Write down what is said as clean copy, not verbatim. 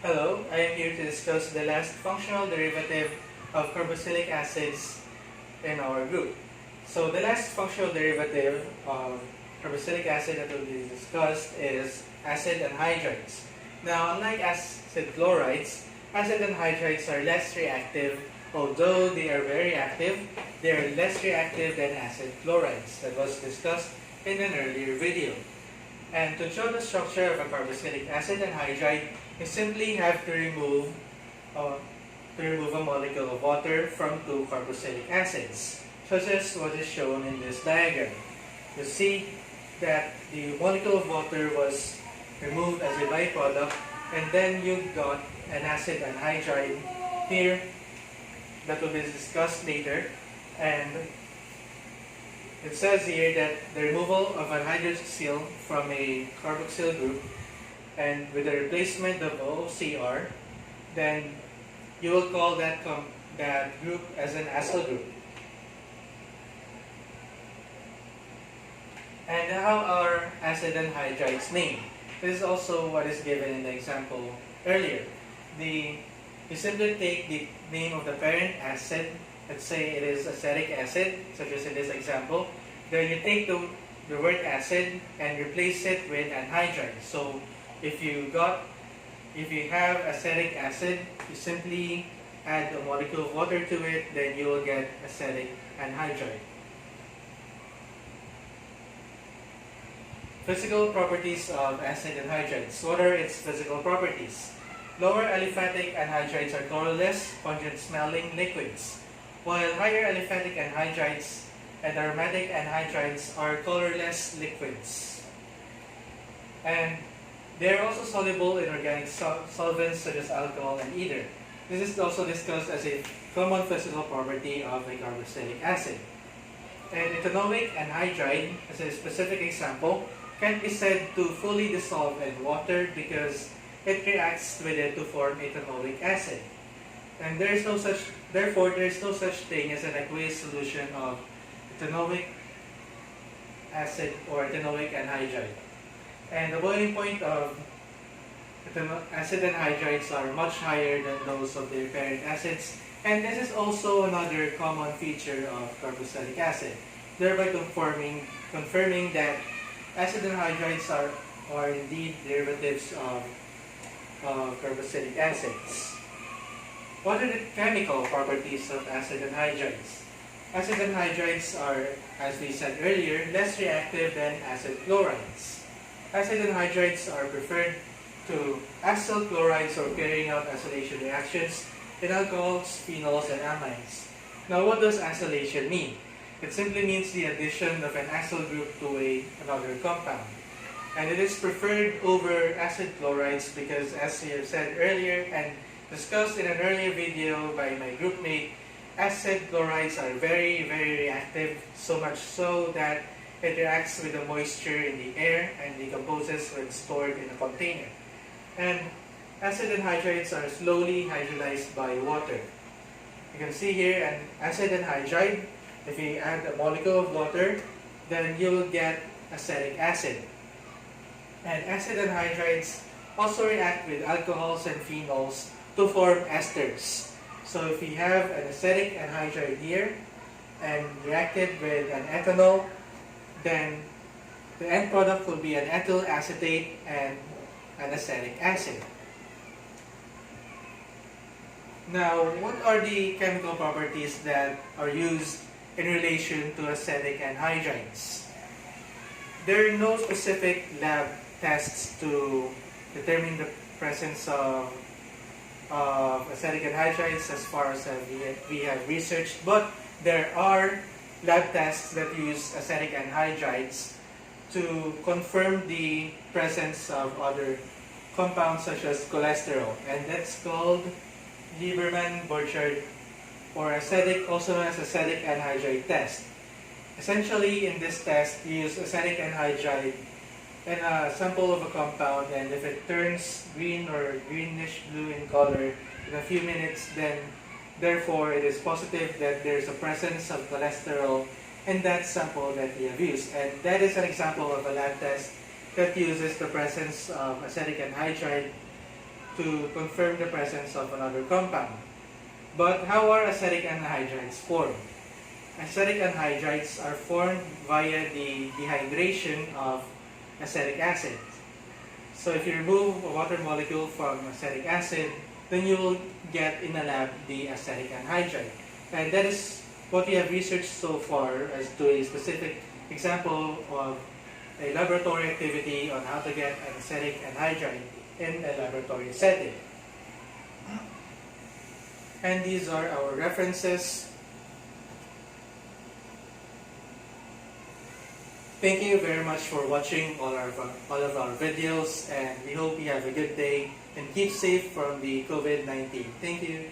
Hello, I am here to discuss the last functional derivative of carboxylic acids in our group. So the last functional derivative of carboxylic acid that will be discussed is acid anhydrides. Now, unlike acid chlorides, acid anhydrides are less reactive. Although they are very active, they are less reactive than acid chlorides that was discussed in an earlier video. And to show the structure of a carboxylic acid anhydride, you simply have to remove a molecule of water from two carboxylic acids, such as what is shown in this diagram. You see that the molecule of water was removed as a byproduct, and then you got an acid anhydride here that will be discussed later. And it says here that the removal of an hydroxyl from a carboxyl group and with the replacement of OCR, then you will call that group as an acyl group. And how are acid anhydrides named? This is also what is given in the example earlier. You simply take the name of the parent acid. Let's say it is acetic acid, such as in this example. Then you take the word acid and replace it with anhydride. So if you have acetic acid, you simply add a molecule of water to it, then you will get acetic anhydride. Physical properties of acid anhydrides. What are its physical properties? Lower aliphatic anhydrides are colorless, pungent-smelling liquids, while higher aliphatic anhydrides and aromatic anhydrides are colorless liquids. And they are also soluble in organic solvents such as alcohol and ether. This is also discussed as a common physical property of a carboxylic acid. And ethanoic anhydride, as a specific example, can be said to fully dissolve in water because it reacts with it to form ethanoic acid. And therefore there is no such thing as an aqueous solution of ethanoic acid or ethanoic anhydride. And the boiling point of acid anhydrides are much higher than those of their parent acids, and this is also another common feature of carboxylic acid, thereby confirming that acid anhydrides are indeed derivatives of carboxylic acids. What are the chemical properties of acid anhydrides? Acid anhydrides are, as we said earlier, less reactive than acid chlorides. Acid anhydrides are preferred to acyl chlorides or carrying out acylation reactions in alcohols, phenols, and amines. Now, what does acylation mean? It simply means the addition of an acyl group to another compound. And it is preferred over acid chlorides because, as we have said earlier and discussed in an earlier video by my groupmate, acid chlorides are very, very reactive, so much so that it reacts with the moisture in the air and decomposes when stored in a container. And acid anhydrides are slowly hydrolyzed by water. You can see here an acid anhydride. If you add a molecule of water, then you will get acetic acid. And acid anhydrides also react with alcohols and phenols to form esters. So if you have an acetic anhydride here and reacted with an ethanol, then the end product will be an ethyl acetate and an acetic acid. Now, what are the chemical properties that are used in relation to acetic anhydrides? There are no specific lab tests to determine the presence of acetic anhydrides as far as we have researched, but there are lab tests that use acetic anhydrides to confirm the presence of other compounds such as cholesterol, and that's called Lieberman-Burchard or also known as acetic anhydride test. Essentially, in this test, you use acetic anhydride and a sample of a compound, and if it turns green or greenish blue in color in a few minutes, then therefore it is positive that there is a presence of cholesterol in that sample that we have used. And that is an example of a lab test that uses the presence of acetic anhydride to confirm the presence of another compound. But how are acetic anhydrides formed? Acetic anhydrides are formed via the dehydration of acetic acid. So if you remove a water molecule from acetic acid, then you will get in a lab the acetic anhydride. And that is what we have researched so far as to a specific example of a laboratory activity on how to get an acetic anhydride in a laboratory setting. And these are our references. Thank you very much for watching all of our videos, and we hope you have a good day and keep safe from the COVID-19. Thank you.